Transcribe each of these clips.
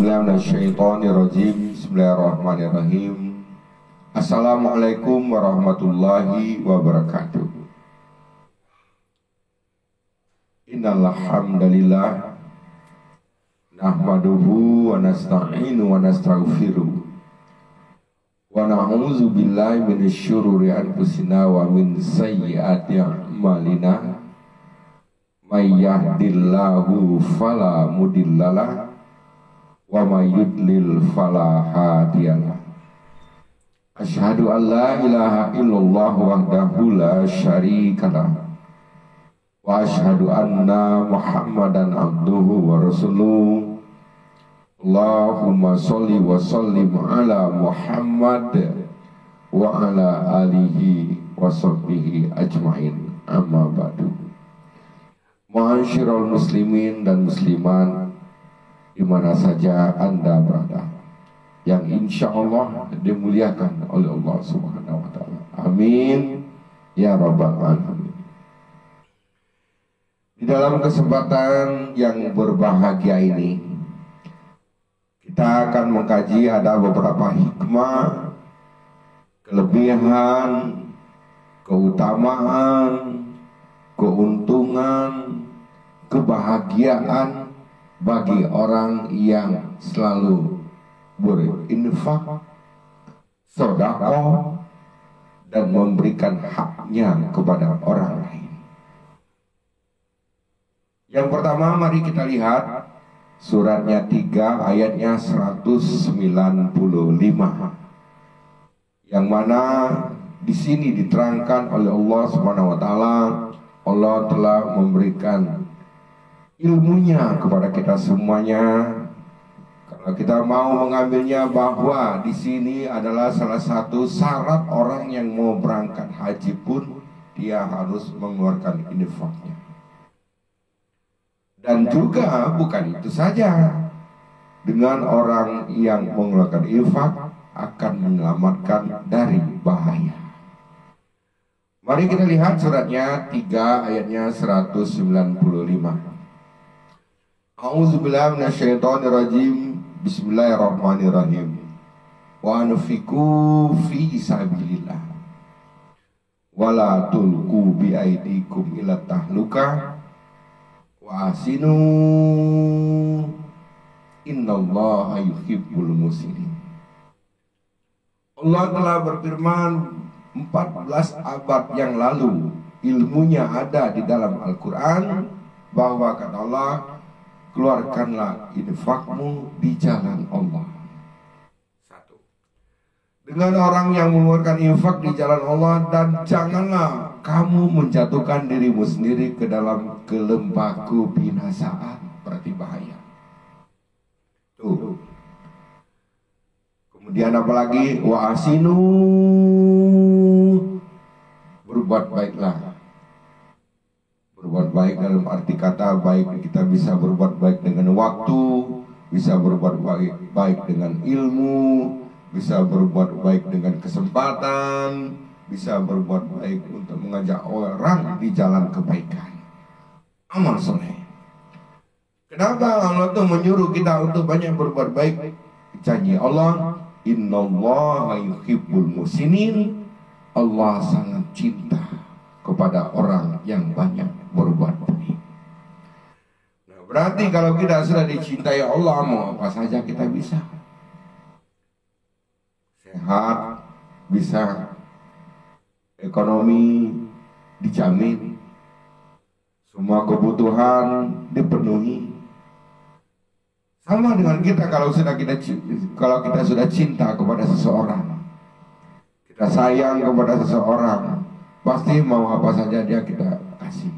A'udzubillahi minasyaitonirrajim. Bismillahirrahmanirrahim. Assalamualaikum warahmatullahi wabarakatuh. Innal hamdalillah nahmaduhu wa nasta'inu wa nastaghfiruh wa na'udzu billahi minasyururi anfusina wa min sayyiati a'malina. May yahdihillahu fala mudhillalah wa may yudlil fala hadiyalah. Asyhadu an la ilaha illallah wahdahu la syarikalah wa asyhadu anna Muhammadan abduhu wa rasuluh. Allahumma sholli wa sallim ala Muhammad wa ala alihi wa sahbihi ajmain. Amma ba'du. Ma'asyiral muslimin dan muslimat di mana saja Anda berada, yang insya Allah dimuliakan oleh Allah Subhanahu wa Ta'ala. Amin ya rabbal alamin. Di dalam kesempatan yang berbahagia ini, kita akan mengkaji ada beberapa hikmah, kelebihan, keutamaan, keuntungan, kebahagiaan bagi orang yang selalu berinfak, sedekah, dan memberikan haknya kepada orang lain. Yang pertama, mari kita lihat suratnya 3 ayatnya 195, yang mana di sini diterangkan oleh Allah Subhanahu wa Ta'ala, Allah telah memberikan ilmunya kepada kita semuanya. Kalau kita mau mengambilnya, bahwa di sini adalah salah satu syarat orang yang mau berangkat haji pun dia harus mengeluarkan infaknya. Dan juga bukan itu saja, dengan orang yang mengeluarkan infak akan menyelamatkan dari bahaya. Mari kita lihat suratnya 3 ayatnya 195. A'udzubillahi minasyaitonirrajim. Bismillahirrahmanirrahim. Wa anfiqu fi sabilillah wa la tulqu bi aydikum ila tahluka wa ahsinu innallaha yuhibbul muhsinin. Allah telah berfirman 14 abad yang lalu, ilmunya ada di dalam Al-Quran, bahwa kata Allah, keluarkanlah infakmu di jalan Allah. Satu, dengan orang yang mengeluarkan infak di jalan Allah, dan janganlah kamu menjatuhkan dirimu sendiri ke dalam gelembah kebinasaan, berarti bahaya. Tuh. Kemudian apalagi, wa asinu, berbuat baiklah. Berbuat baik dalam arti kata baik, kita bisa berbuat baik dengan waktu, bisa berbuat baik dengan ilmu, bisa berbuat baik dengan kesempatan, bisa berbuat baik untuk mengajak orang di jalan kebaikan, amal soleh. Kenapa Allah tuh menyuruh kita untuk banyak berbuat baik? Janji Allah, innallaha yuhibbul muhsinin. Allah sangat cinta kepada orang yang banyak berbuat baik. Nah, berarti kalau kita sudah dicintai Allah, mau apa saja kita bisa. Sehat, bisa. Ekonomi dijamin. Semua kebutuhan dipenuhi. Sama dengan kita kalau kita sudah cinta kepada seseorang, kita sayang kepada seseorang, pasti mau apa saja dia kita kasih.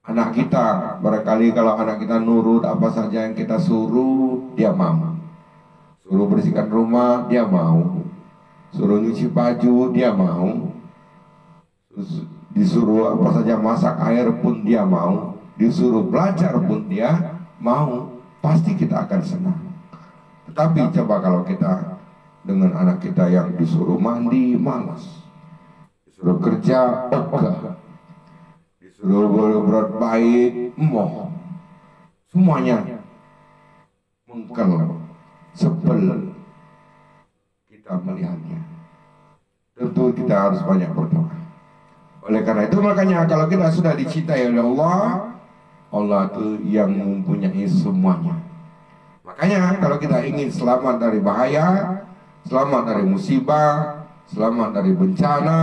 Anak kita, barangkali kalau anak kita nurut apa saja yang kita suruh, dia mau. Suruh bersihkan rumah, dia mau. Suruh nyuci baju, dia mau. Disuruh apa saja masak air pun dia mau. Disuruh belajar pun dia mau. Pasti kita akan senang. Tetapi coba kalau kita dengan anak kita yang disuruh mandi, malas. Disuruh kerja, ogah. Disuruh berbuat baik, emoh. Semuanya mengkel, sebel kita melihatnya. Tentu kita harus banyak berdoa. Oleh karena itu makanya kalau kita sudah dicintai oleh Allah, Allah itu yang mempunyai semuanya. Makanya kalau kita ingin selamat dari bahaya, selamat dari musibah, selamat dari bencana,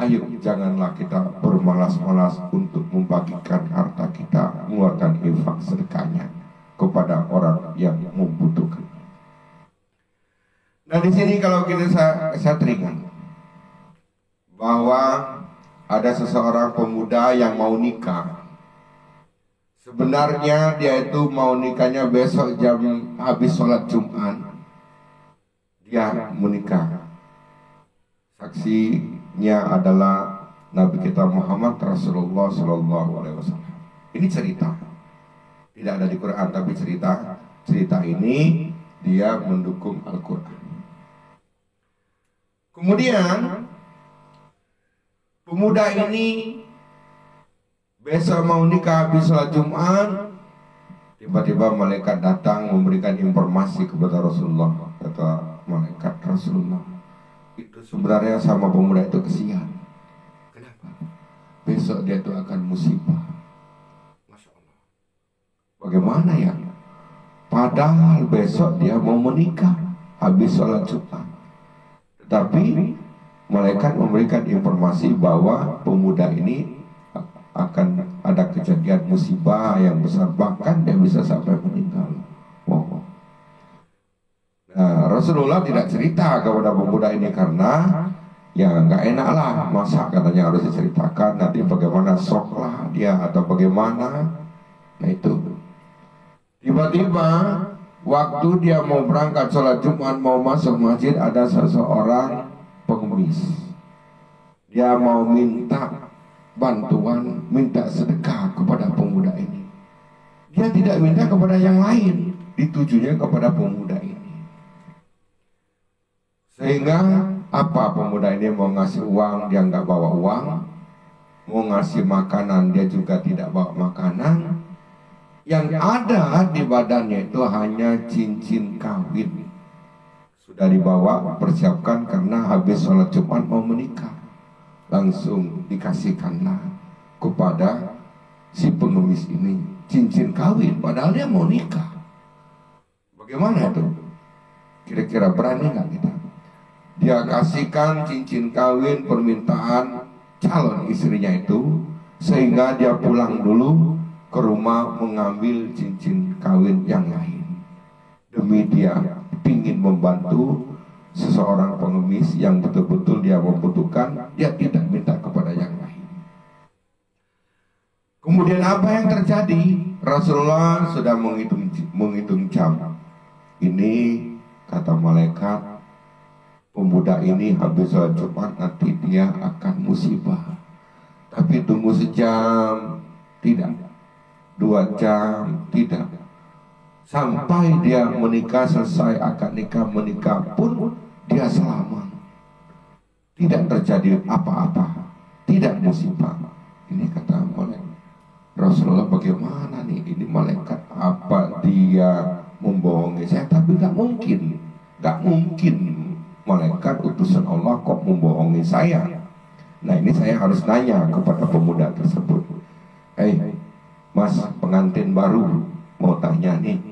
ayo janganlah kita bermalas-malas untuk membagikan harta kita, mengeluarkan infak sedekahnya kepada orang yang membutuhkan. Nah di sini kalau kita saya teringat bahwa ada seseorang pemuda yang mau nikah. Sebenarnya dia itu mau nikahnya besok jam habis sholat Jumat. Dia menikah. Saksinya adalah Nabi kita Muhammad Rasulullah SAW. Ini cerita. Tidak ada di Quran tapi cerita. Cerita ini dia mendukung Al-Quran. Kemudian pemuda ini besok mau nikah habis sholat Jumat. Tiba-tiba malaikat datang memberikan informasi kepada Rasulullah. Kata malaikat Rasulullah, itu sebenarnya sama pemuda itu kesian. Kenapa? Besok dia itu akan musibah. Masya Allah. Bagaimana ya? Padahal besok dia mau menikah habis sholat Jumat. Tetapi malaikat memberikan informasi bahwa pemuda ini akan ada kejadian musibah yang besar, bahkan dia bisa sampai meninggal. Wow. Nah, Rasulullah tidak cerita kepada pemuda ini karena ya nggak enak lah, masa katanya harus diceritakan, nanti bagaimana shock lah dia atau bagaimana. Nah itu tiba-tiba waktu dia mau berangkat sholat Jumat, mau masuk masjid, ada seseorang pengemis. Dia mau minta bantuan, minta sedekah kepada pemuda ini. Dia tidak minta kepada yang lain, ditujunya kepada pemuda ini. Sehingga apa, pemuda ini mau ngasih uang, dia nggak bawa uang. Mau ngasih makanan, dia juga tidak bawa makanan. Yang ada di badannya itu hanya cincin kawin. Sudah dibawa, persiapkan karena habis sholat Jumat mau menikah. Langsung dikasihkanlah kepada si pengemis ini cincin kawin, padahal dia mau nikah. Bagaimana itu? Kira-kira berani nggak kita? Dia kasihkan cincin kawin permintaan calon istrinya itu, sehingga dia pulang dulu ke rumah mengambil cincin kawin yang lain. Demi dia ingin membantu seseorang pengemis yang betul-betul dia membutuhkan, dia tidak minta kepada yang lain. Kemudian apa yang terjadi? Rasulullah sudah menghitung jam. Ini kata malaikat, pemuda ini habis sholat Jumat nanti dia akan musibah. Tapi tunggu sejam, tidak. 2 jam, tidak. Sampai dia menikah, selesai akad nikah, menikah pun dia selamat. Tidak terjadi apa-apa, tidak musibah. Ini kata malaikat. Rasulullah, bagaimana nih? Ini malaikat apa dia membohongi saya? Tapi gak mungkin. Gak mungkin malaikat utusan Allah kok membohongi saya. Nah ini saya harus nanya kepada pemuda tersebut. Mas pengantin baru, mau tanya nih,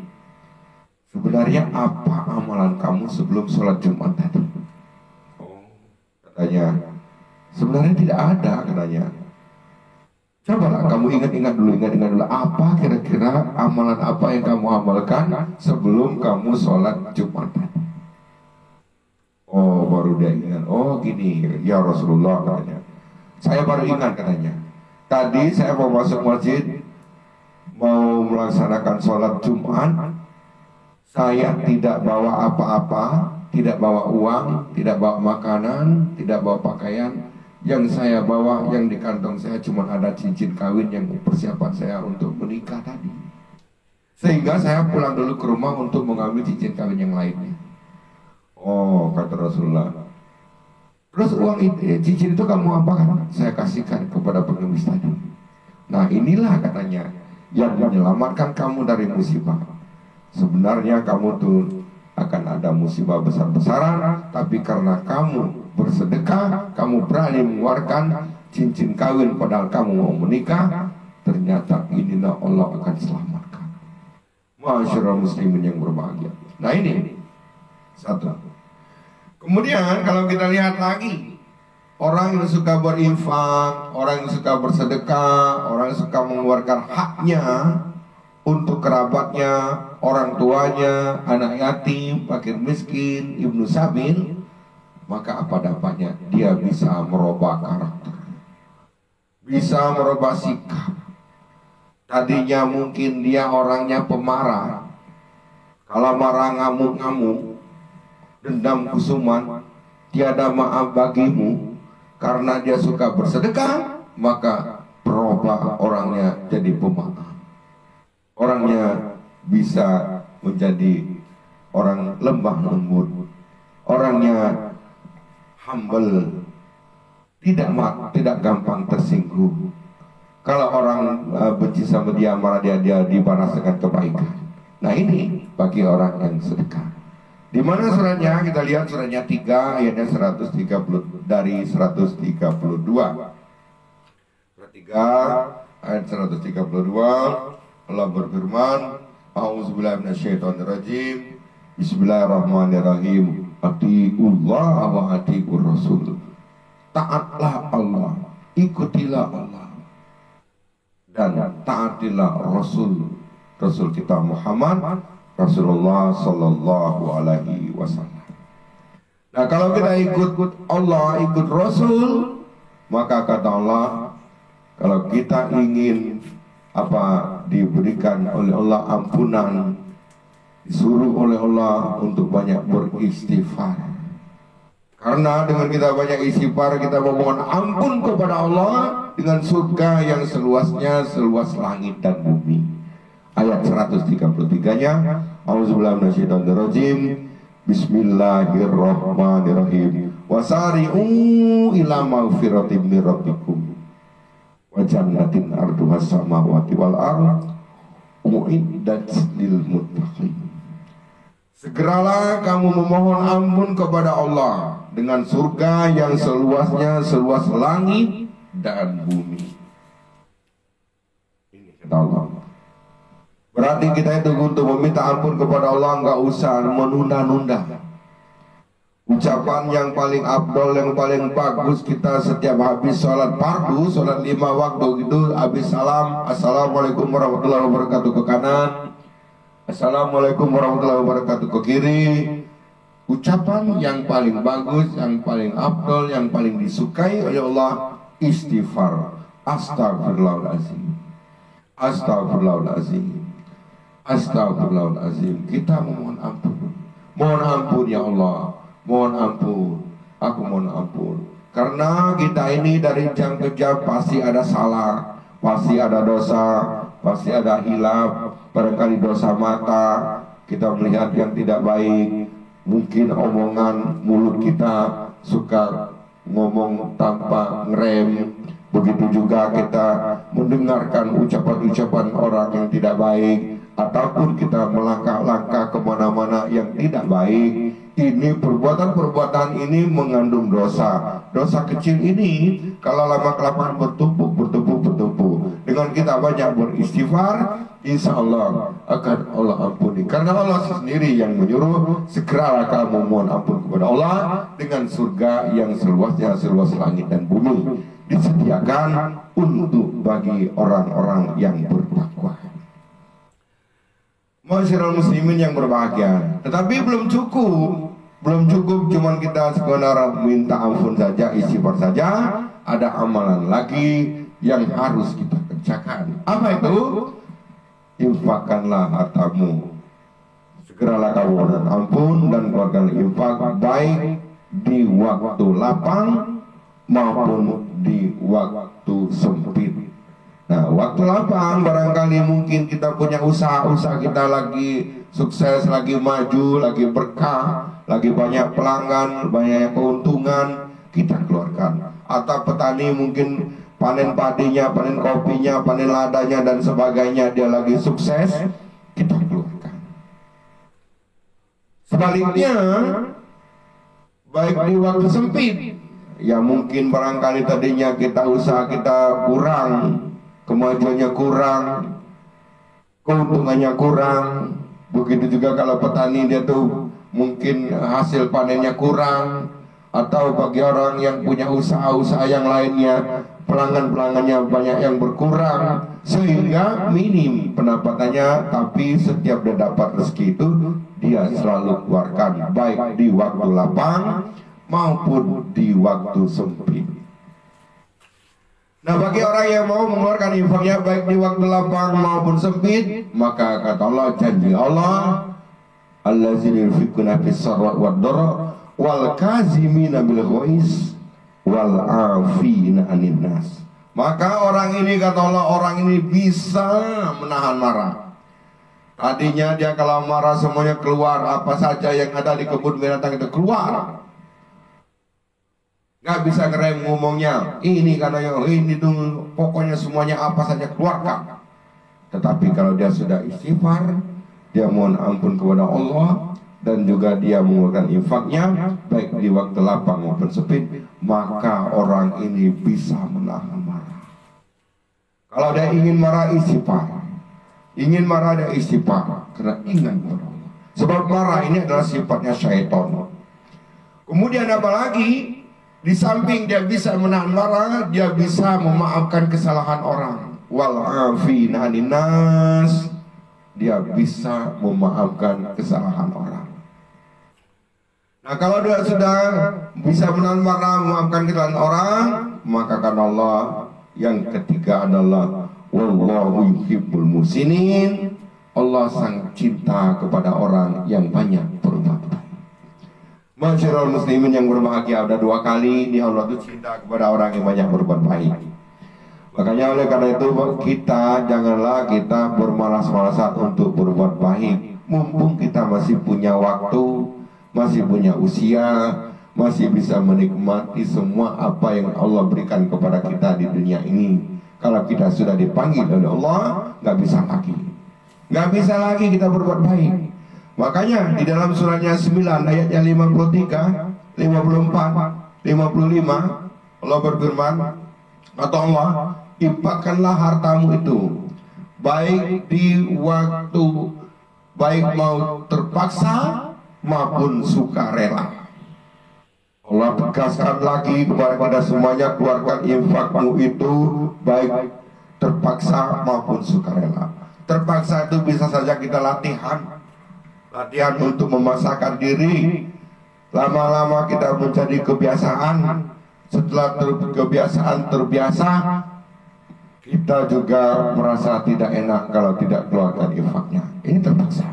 sebenarnya apa amalan kamu sebelum sholat Jumat tadi? Katanya, sebenarnya tidak ada, katanya. Cobalah kamu ingat-ingat dulu, apa kira-kira amalan apa yang kamu amalkan sebelum kamu sholat Jumat tadi? Oh, baru dia ingat. Oh gini, ya Rasulullah, katanya. Saya baru ingat, katanya. Tadi saya mau masuk masjid, mau melaksanakan sholat Jumat, saya tidak bawa apa-apa, tidak bawa uang, tidak bawa makanan, tidak bawa pakaian. Yang saya bawa, yang di kantong saya cuma ada cincin kawin yang persiapan saya untuk menikah tadi. Sehingga saya pulang dulu ke rumah untuk mengambil cincin kawin yang lainnya. Oh, kata Rasulullah. Terus uang itu, cincin itu kamu apakan? Saya kasihkan kepada pengemis tadi. Nah inilah katanya yang menyelamatkan kamu dari musibah. Sebenarnya kamu tuh akan ada musibah besar-besaran, tapi karena kamu bersedekah, kamu berani mengeluarkan cincin kawin padahal kamu mau menikah, ternyata inilah Allah akan selamatkan. Masyaallah muslimin yang berbahagia. Nah ini satu. Kemudian kalau kita lihat lagi, orang yang suka berinfak, orang yang suka bersedekah, orang yang suka mengeluarkan haknya untuk kerabatnya, orang tuanya, anak yatim, fakir miskin, ibnu sabil, maka apa dapatnya? Dia bisa merubah karakter, bisa merubah sikap. Tadinya mungkin dia orangnya pemarah, kalau marah ngamuk-ngamuk, dendam kusuman, tiada maaf bagimu. Karena dia suka bersedekah, maka berubah orangnya jadi pemaaf. Orangnya bisa menjadi orang lembah lembut, orangnya humble, tidak gampang tersinggung. Kalau orang benci sama dia, marah dia dibalas dengan kebaikan. Nah ini bagi orang yang sedekah. Di mana suratnya? Kita lihat suratnya 3 ayatnya 130 dari 132. Surat 3 ayat 132, Allah berfirman, A'udzubillahi minasyaitonirrajim. Bismillahirrahmanirrahim. Atiullah wa atiur rasul. Taatlah Allah, ikutilah Allah, dan taatilah Rasul kita Muhammad Rasulullah Sallallahu Alaihi Wasallam. Nah kalau kita ikut Allah, ikut Rasul, maka kata Allah, kalau kita ingin diberikan oleh Allah ampunan, disuruh oleh Allah untuk banyak beristighfar. Karena dengan kita banyak istighfar, kita memohon ampun kepada Allah dengan surga yang seluasnya seluas langit dan bumi. Ayat 133-nya, A'udzubillahi minasyaitonirrajim. Bismillahirrahmanirrahim. Wasari'u ila maghfiratin min rabbikum wa jannatin arduhas samawati wal ardh uiddat lil muttaqin. Segeralah kamu memohon ampun kepada Allah dengan surga yang seluasnya seluas langit dan bumi. Ini kata Allah. Berarti kita itu untuk meminta ampun kepada Allah nggak usah menunda-nunda. Ucapan yang paling afdol, yang paling bagus, kita setiap habis sholat fardu, sholat 5 waktu gitu, habis salam, assalamualaikum warahmatullahi wabarakatuh ke kanan, assalamualaikum warahmatullahi wabarakatuh ke kiri. Ucapan yang paling bagus, yang paling afdol, yang paling disukai oleh Allah, istighfar. Astagfirullahaladzim, astagfirullahaladzim, astagfirullahaladzim. Kita memohon ampun, mohon ampun ya Allah, mohon ampun, aku mohon ampun. Karena kita ini dari jam ke jam pasti ada salah, pasti ada dosa, pasti ada hilaf, barangkali dosa mata, kita melihat yang tidak baik. Mungkin omongan mulut kita suka ngomong tanpa ngerem. Begitu juga kita mendengarkan ucapan-ucapan orang yang tidak baik, ataupun kita melangkah-langkah kemana-mana yang tidak baik. Ini perbuatan-perbuatan ini mengandung dosa. Dosa kecil ini kalau lama-kelamaan bertumpuk. Dengan kita banyak beristighfar, insya Allah akan Allah ampuni. Karena Allah sendiri yang menyuruh, segeralah kamu mohon ampun kepada Allah dengan surga yang seluasnya seluas langit dan bumi, disediakan untuk bagi orang-orang yang bertakwa. Masyaallah muslimin yang berbahagia. Tetapi belum cukup cuman kita sekedar minta ampun saja, istighfar saja. Ada amalan lagi yang harus kita kerjakan. Apa itu? Infakkanlah hartamu. Segeralah kamu mohon ampun dan keluarkan infak, baik di waktu lapang maupun di waktu sempit. Nah, waktu lapang barangkali mungkin kita punya usaha kita lagi sukses, lagi maju, lagi berkah, lagi banyak pelanggan, banyak keuntungan, kita keluarkan. Atau petani mungkin panen padinya, panen kopinya, panen ladanya dan sebagainya, dia lagi sukses, kita keluarkan. Sebaliknya, baik di waktu sempit, ya mungkin barangkali tadinya usaha kita kurang, kemajuannya kurang, keuntungannya kurang. Begitu juga kalau petani, dia tuh mungkin hasil panennya kurang. Atau bagi orang yang punya usaha-usaha yang lainnya, pelanggan-pelanggannya banyak yang berkurang, sehingga minim pendapatannya. Tapi setiap dia dapat rezeki itu, dia selalu keluarkan, baik di waktu lapang maupun di waktu sempit. Nah, bagi orang yang mau mengeluarkan infaknya baik di waktu lapang maupun sempit, maka kata Allah, janji Allah, allazina yunfiquna fis sarra wad dharra wal kazimina bil ghaiz wal afina 'anil nas. Maka orang ini, kata Allah, orang ini bisa menahan marah. Tadinya dia kalau marah semuanya keluar, apa saja yang ada di kebun binatang itu keluar. Gak bisa ngerem ngomongnya, ini katanya, ini tuh, pokoknya semuanya apa saja keluarkan. Tetapi kalau dia sudah istighfar, dia mohon ampun kepada Allah, dan juga dia mengeluarkan infaknya baik di waktu lapang maupun sempit, maka orang ini bisa menahan marah. Kalau dia ingin marah, istighfar. Ingin marah, dia istighfar, karena ingat kepada Allah. Sebab marah ini adalah sifatnya syaitan. Kemudian apalagi, di samping dia bisa menahan marah, dia bisa memaafkan kesalahan orang. Wal afina 'anil nas, dia bisa memaafkan kesalahan orang. Nah, kalau dia sudah bisa menahan marah, memaafkan kesalahan orang, maka kan Allah yang ketiga adalah wallahu yuhibbul muhsinin. Allah sangat cinta kepada orang yang banyak berbuat baik. Masyarul muslimin yang berbahagia, ada 2 kali ini Allah itu cinta kepada orang yang banyak berbuat baik. Makanya oleh karena itu janganlah kita bermalas-malasan untuk berbuat baik. Mumpung kita masih punya waktu, masih punya usia, masih bisa menikmati semua apa yang Allah berikan kepada kita di dunia ini. Kalau kita sudah dipanggil oleh Allah, nggak bisa lagi kita berbuat baik. Makanya di dalam surahnya 9 ayatnya 53, 54, 55, Allah berfirman, kata Allah, infakkanlah hartamu itu baik di waktu, baik mau terpaksa maupun sukarela. Allah tegaskan lagi kepada semuanya, keluarkan infakmu itu baik terpaksa maupun sukarela. Terpaksa itu bisa saja kita latihan untuk memasakkan diri. Lama-lama kita menjadi kebiasaan. Setelah kebiasaan terbiasa, kita juga merasa tidak enak kalau tidak keluarkan infaknya. Ini terpaksa.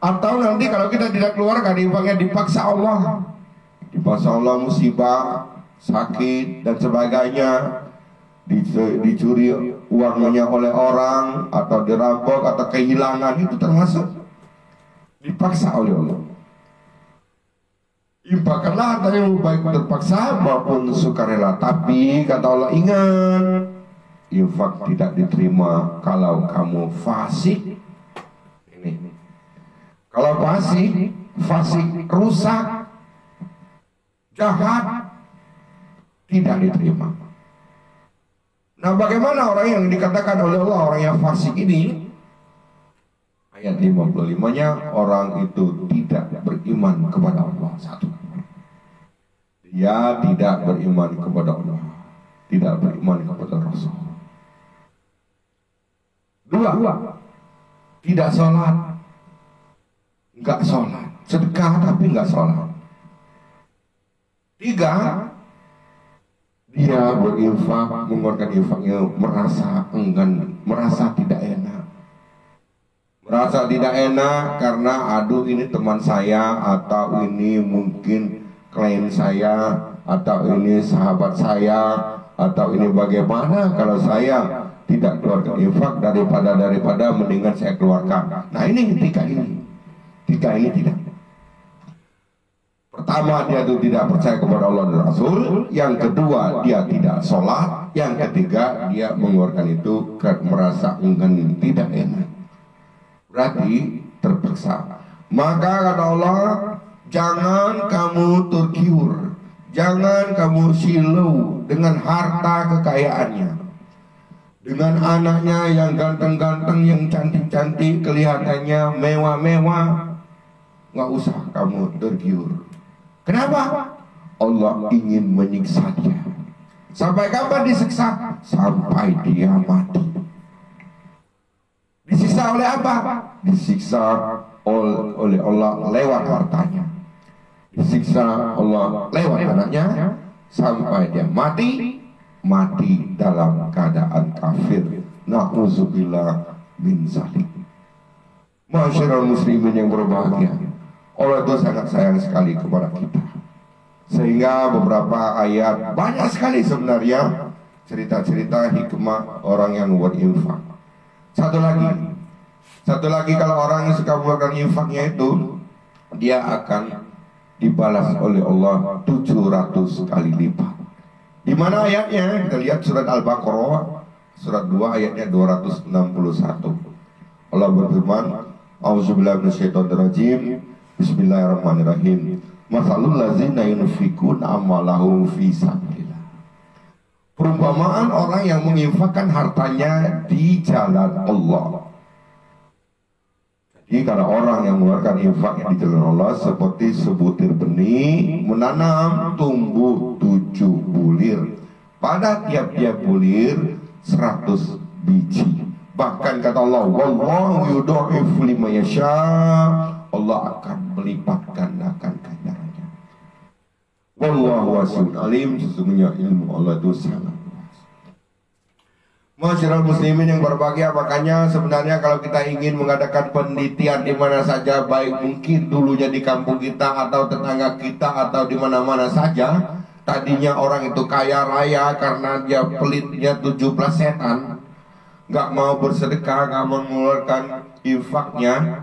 Atau nanti kalau kita tidak keluarkan infaknya, dipaksa Allah. Dipaksa Allah, musibah, sakit, dan sebagainya. Dicuri uangnya oleh orang, atau dirampok, atau kehilangan, itu termasuk dipaksa oleh Allah. Infakkanlah hartanya baik terpaksa maupun sukarela. Tapi kata Allah, ingat, infak tidak diterima kalau kamu fasik. Ini, kalau fasik rusak, jahat, tidak diterima. Nah, bagaimana orang yang dikatakan oleh Allah orang yang fasik ini? Ayat 55-nya, orang itu tidak beriman kepada Allah. 1. Dia tidak beriman kepada Allah, tidak beriman kepada Rasul. 2, tidak sholat, enggak sholat, sedekah tapi enggak sholat. 3, dia berinfak, mengeluarkan infaknya merasa enggan, merasa tidak enak. Merasa tidak enak karena aduh ini teman saya, atau ini mungkin klien saya, atau ini sahabat saya, atau ini bagaimana kalau saya tidak keluarkan infak, daripada mendingan saya keluarkan. Nah, ini tiga ini tidak. Pertama, dia itu tidak percaya kepada Allah dan Rasul. Yang kedua, dia tidak sholat. Yang ketiga, dia mengeluarkan itu karena merasa enggan, tidak enak. Berarti terpaksa. Maka kata Allah, Jangan kamu tergiur, jangan kamu silau dengan harta kekayaannya, dengan anaknya yang ganteng-ganteng, yang cantik-cantik, kelihatannya mewah-mewah. Nggak usah kamu tergiur. Kenapa? Allah ingin menyiksa dia. Sampai kapan disiksa? Sampai dia mati. Disiksa oleh apa? Disiksa oleh Allah lewat hartanya. Disiksa Allah lewat anaknya sampai dia mati dalam keadaan kafir. Na'udzubillah min zalik. Masyarakat muslimin yang berbahagia, Allah itu sangat sayang sekali kepada kita. Sehingga beberapa ayat, banyak sekali sebenarnya cerita-cerita hikmah orang yang berinfak. Satu lagi kalau orang yang suka mengeluarkan infaknya itu, dia akan dibalas oleh Allah 700 kali lipat. Di mana ayatnya? Kita lihat surat Al-Baqarah surat 2 ayatnya 261. Allah berfirman, A'udzubillahi minasyaitonirrajim. Bismillahirrahmanirrahim. Matsalul ladzina yunfikuna amwalahum fi sabilillah. Perumpamaan orang yang menginfakkan hartanya di jalan Allah. Jadi kalau orang yang mengeluarkan infaknya di jalan Allah seperti sebutir benih menanam tumbuh 7 bulir. Pada tiap-tiap bulir 100 biji. Bahkan kata Allah, wallahu yudha'ifu liman yasha. Allah akan melipat gandakan ganjarannya. Wallahu wasi'un alim. Sesungguhnya ilmu Allah itu sangat luas. Masyarakat muslimin yang berbahagia, makanya sebenarnya kalau kita ingin mengadakan penelitian di mana saja, baik mungkin dulunya di kampung kita atau tetangga kita atau di mana-mana saja, tadinya orang itu kaya raya karena dia pelitnya 17 setan, nggak mau bersedekah, nggak mau mengeluarkan infaknya,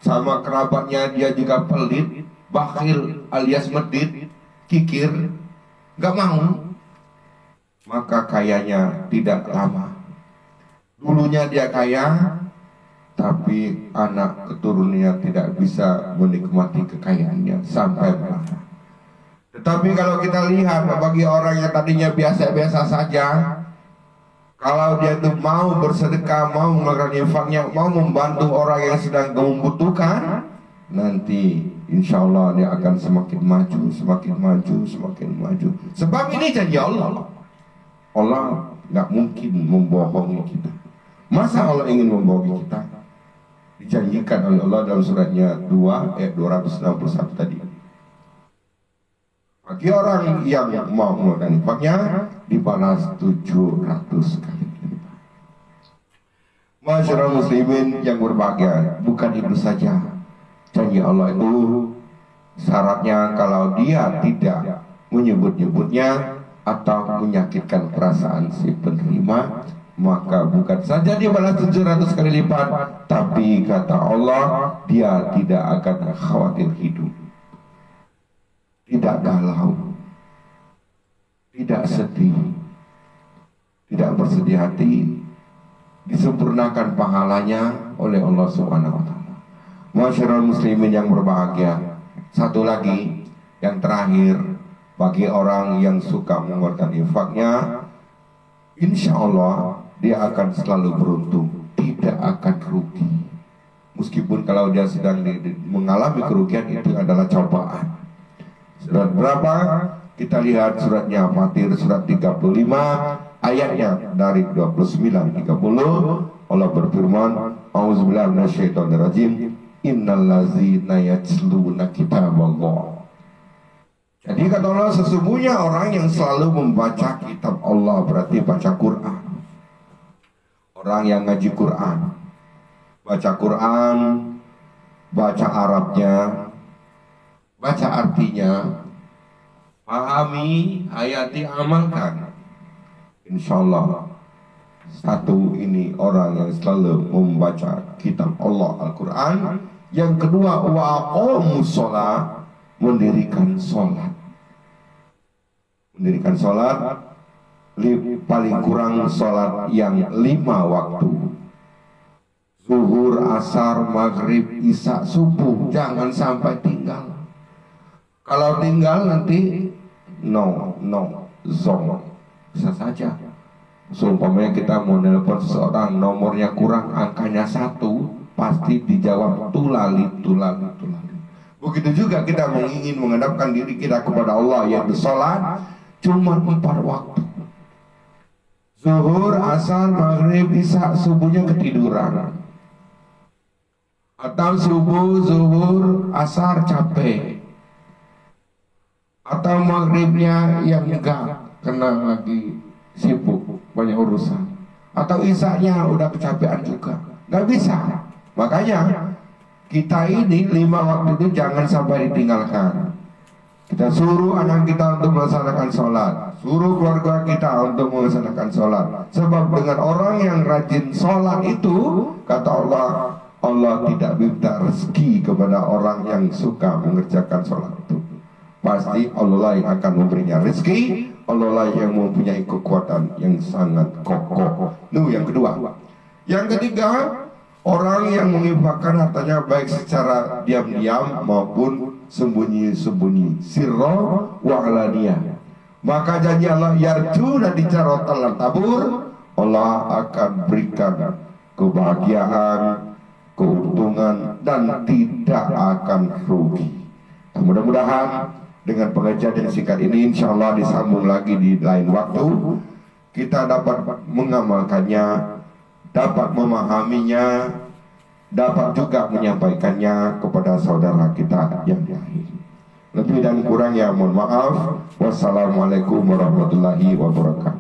sama kerabatnya dia juga pelit, bakhil alias medit, kikir, nggak mau, maka kayanya tidak lama. Dulunya dia kaya, tapi anak keturunannya tidak bisa menikmati kekayaannya sampai marah. Tetapi kalau kita lihat bagi orang yang tadinya biasa-biasa saja, kalau dia itu mau bersedekah, mau mengeluarkan infaknya, mau membantu orang yang sedang membutuhkan, nanti insya Allah dia akan semakin maju, semakin maju, semakin maju. Sebab ini janji Allah. Allah nggak mungkin membohongi kita. Masa Allah ingin membohongi kita? Dijanjikan oleh Allah dalam suratnya 2 ayat 261 tadi. Bagi orang yang mau mengeluarkan infaknya dibalas 700 kali lipat. Masyarakat muslimin yang berbahagia, bukan itu saja. Janji Allah itu syaratnya kalau dia tidak menyebut-nyebutnya atau menyakitkan perasaan si penerima, maka bukan saja dia balas 700 kali lipat, tapi kata Allah dia tidak akan khawatir hidup, tidak galau, tidak sedih, tidak bersedih hati, disempurnakan pahalanya oleh Allah Subhanahu wa taala. Masyarakat muslimin yang berbahagia, satu lagi yang terakhir, bagi orang yang suka mengeluarkan infaknya, insya Allah dia akan selalu beruntung, tidak akan rugi. Meskipun kalau dia sedang mengalami kerugian, itu adalah cobaan. Surat berapa? Kita lihat suratnya Fatir surat 35 ayatnya dari 29-30. Allah berfirman, A'udzubillahi minasyaitonirrajim, innallazina yatluna kitaballah. Jadi kata Allah, sesungguhnya orang yang selalu membaca kitab Allah, berarti baca Quran. Orang yang ngaji Quran, baca Quran, baca Arabnya, baca artinya, pahami, hayati, amalkan. Insya Allah satu ini orang yang selalu membaca kitab Allah Al-Quran. Yang kedua, wa'aqamus sholat, mendirikan sholat. Mendirikan sholat, paling kurang sholat yang 5 waktu. Zuhur, asar, maghrib, isya, subuh, jangan sampai tinggal. Kalau tinggal nanti zong bisa saja. Seumpamanya kita mau nelpon seseorang, nomornya kurang, angkanya 1, pasti dijawab tulali. Begitu juga kita ingin menghadapkan diri kita kepada Allah, yaitu sholat cuma 4 waktu. Zuhur, asar, maghrib, isya, subuhnya ketiduran. Atau subuh, zuhur, asar capek. Atau maghribnya yang enggak, kena lagi sibuk, banyak urusan. Atau isyanya udah kecapean juga, nggak bisa. Makanya kita ini 5 waktu itu jangan sampai ditinggalkan. Kita suruh anak kita untuk melaksanakan sholat, suruh keluarga kita untuk melaksanakan sholat. Sebab dengan orang yang rajin sholat itu, kata Allah tidak minta rezeki kepada orang yang suka mengerjakan sholat itu. Pasti Allah yang akan memberinya rezeki, Allah yang mempunyai kekuatan yang sangat kokoh. Itu yang kedua. Yang ketiga, orang yang menginfakkan hartanya baik secara diam-diam maupun sembunyi-sembunyi, sirra wa alaniyah. Maka janji Allah, yarju dan dicarotan lan tabur, Allah akan berikan kebahagiaan, keuntungan, dan tidak akan rugi. Nah, mudah-mudahan dengan pengajian yang singkat ini, insya Allah disambung lagi di lain waktu, kita dapat mengamalkannya, dapat memahaminya, dapat juga menyampaikannya kepada saudara kita yang lain. Lebih dan kurang ya mohon maaf. Wassalamualaikum warahmatullahi wabarakatuh.